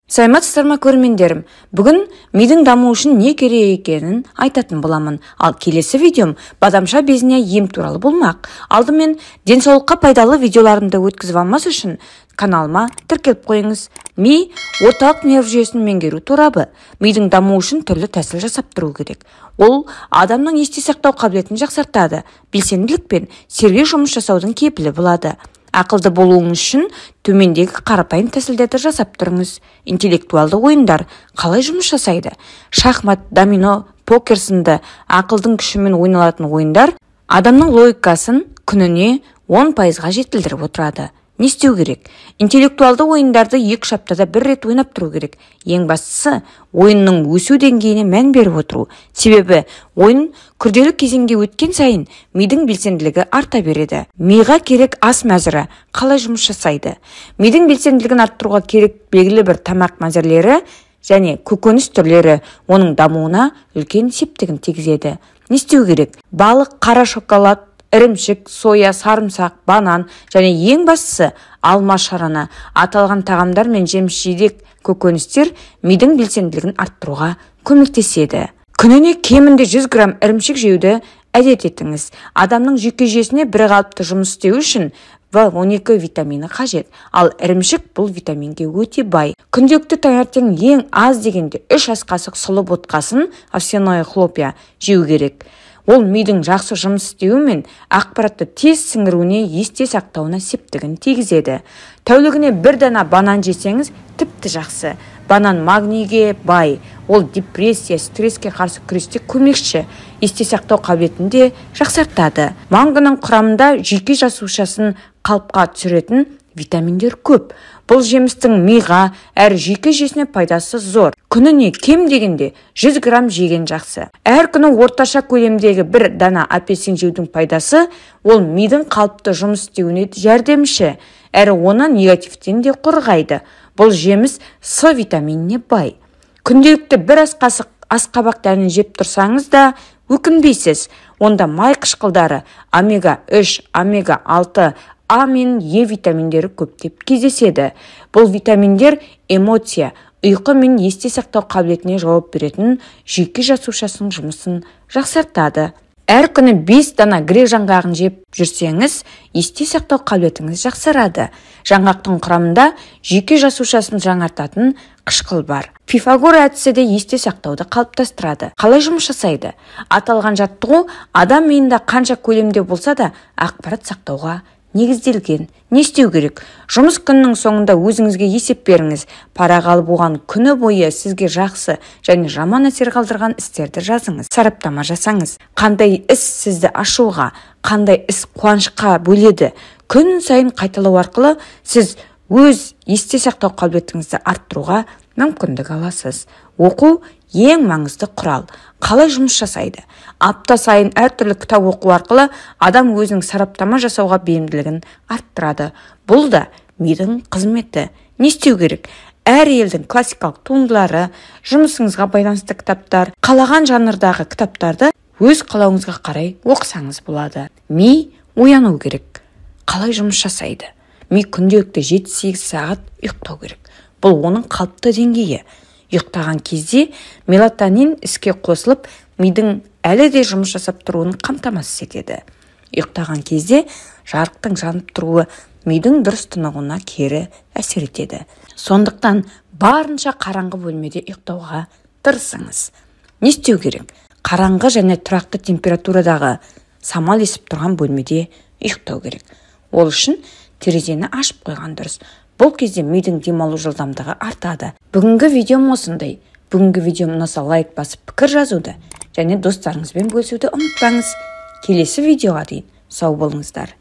Саламатсыздар ма көрермендерім? Бүгін мидың дамуы үшін не керек екенін айтатын боламын. Ал келесі видеом бадамша безіне ем туралы болмақ. Алдымен денсаулыққа пайдалы видеоларымды өткізіп алмас үшін каналыма тіркеліп қойыңыз. Ми орталық нерв жүйесін меңгеру торабы. Мидың дамуы үшін түрлі тәсіл жасап тұру керек. Ол адамның есте сақтау қабілетін жақсартады, белсенділік пен сергек жұмыс жасаудың кепілі болады. Ақылды болуыңыз үшін төмендегі қарапайым тәсілдерді жасап тұрыңыз. Интеллектуалды ойындар қалай жұмыс жасайды? Шахмат, домино, покер сынды ақылдың күшімен ойналатын ойындар адамның логикасын күніне 10%-ға жетілдіріп отырады. Не істеу керек? Интеллектуалды ойындарды 2 аптада 1 рет ойнап тұру керек. Ең бастысы, ойынның өсу деңгейіне мән беріп отыру. Себебі, ойын күрделі кезеңге өткен сайын мидың белсенділігі арта береді. Миға керек ас мәзірі қалай жұмыс жасайды? Мидың белсенділігін арттыруға керек белгілі бір тамақ мәзірлері және көкөніс түрлері оның дамуына үлкен септігін тигізеді. Не істеу керек? Балық, қара шоколад, ірімшік, соя, сарымсақ, банан және ең бастысы алма шараны аталған тағамдар мен жеміс-жидек көкөністер мидың белсенділігін арттыруға көмектеседі. Күніне кемінде 100 грамм ірімшік жеуді әдет етіңіз. Адамның жүйке жүйесіне бірқалыпты жұмыс істеу үшін В12 витамині қажет, ал ірімшік бұл витаминге өте бай. Күнделікті таңертең ең аз дегенде 3 ас қасық сұлы ботқасын, овсяное хлопья жеу керек. Ол мидың жақсы жұмыс істеуі мен ақпаратты тез сіңіруіне, есте сақтауына септігін тигізеді. Тәулігіне 1 дана банан жесеңіз тіпті жақсы. Банан магнийге бай. Ол депрессия, стресске қарсы күресте көмекші. Есте сақтау қабілетін де жақсартады. Мангының құрамында жүйке жасушасын қалыпқа түсіретін витаминдер көп. Бұл жемістің миға әр жүйке жүйесіне пайдасы зор. Күніне кем дегенде 100 грамм жеген жақсы. Әр күні орташа көлемдегі 1 дана апельсин жеудің пайдасы ол мидың қалыпты жұмыс істеуіне жәрдемші, әрі оны негативтен де қорғайды. Бұл жеміс С витаминіне бай. Күнделікті 1 ас қасық асқабақ дәнін жеп тұрсаңыз да өкінбейсіз. Онда май қышқылдары омега 3, омега 6, А мен Е витаминдері көптеп кездеседі. Бұл витаминдер эмоция, ұйқы мен есте сақтау қабілетіне жауап беретін жүйке жасушасының жұмысын жақсартады. Әр күні 5 дана грек жаңғағын жеп жүрсеңіз, есте сақтау қабілетіңіз жақсарады. Жаңғақтың құрамында жүйке жасушасын жаңартатын қышқыл бар. Пифагор әдісі де есте сақтауды қалыптастырады. Қалай жұмыс жасайды? Аталған жаттығу адам миында қанша көлемде болса да ақпарат сақтауға негізделген. Не істеу керек? Жұмыс күннің соңында өзіңізге есеп беріңіз. Парақ алып оған күні бойы сізге жақсы және жаман әсер қалдырған істерді жазыңыз. Сараптама жасаңыз. Қандай іс сізді ашуға, қандай іс қуанышқа бөледі? Күн сайын қайталау арқылы сіз өз есте сақтау қабілетіңізді арттыруға мүмкіндік аласыз. Оқу ең маңызды құрал. Қалай жұмыс жасайды? Апта сайын әртүрлі кітап оқу арқылы адам өзінің сараптама жасауға бейімділігін арттырады. Бұл да мидың қызметі. Не істеу керек? Әр елдің классикалық туындылары, жұмысыңызға байланысты кітаптар, қалаған жанрдағы кітаптарды өз қалауыңызға қарай оқысаңыз болады. Ми ояну керек. Қалай жұмыс жасайды? Ми күнделікті 7-8 сағат ұйықтау керек. Бұл оның қалыпты деңгейі. Ұйықтаған кезде мелатонин іске қосылып, мидың әлі де жұмыс жасап тұруын қамтамасыз етеді. Ұйықтаған кезде жарықтың жанып тұруы мидың дұрыс тынығуына кері әсер етеді. Сондықтан барынша қараңғы бөлмеде ұйықтауға тырысыңыз. Не істеу керек? Қараңғы және тұрақты температурадағы самал есіп тұрған бөлмеде ұйықтау керек. Ол үшін терезені ашып қойған дұрыс. Бұл кезде мидың демалу жылдамдығы артады. Бүгінгі видеом осындай. Бүгінгі видеом ұнаса лайк басып пікір жазуды және достарыңызбен бөлісуді ұмытпаңыз. Келесі видеоға дейін сау болыңыздар.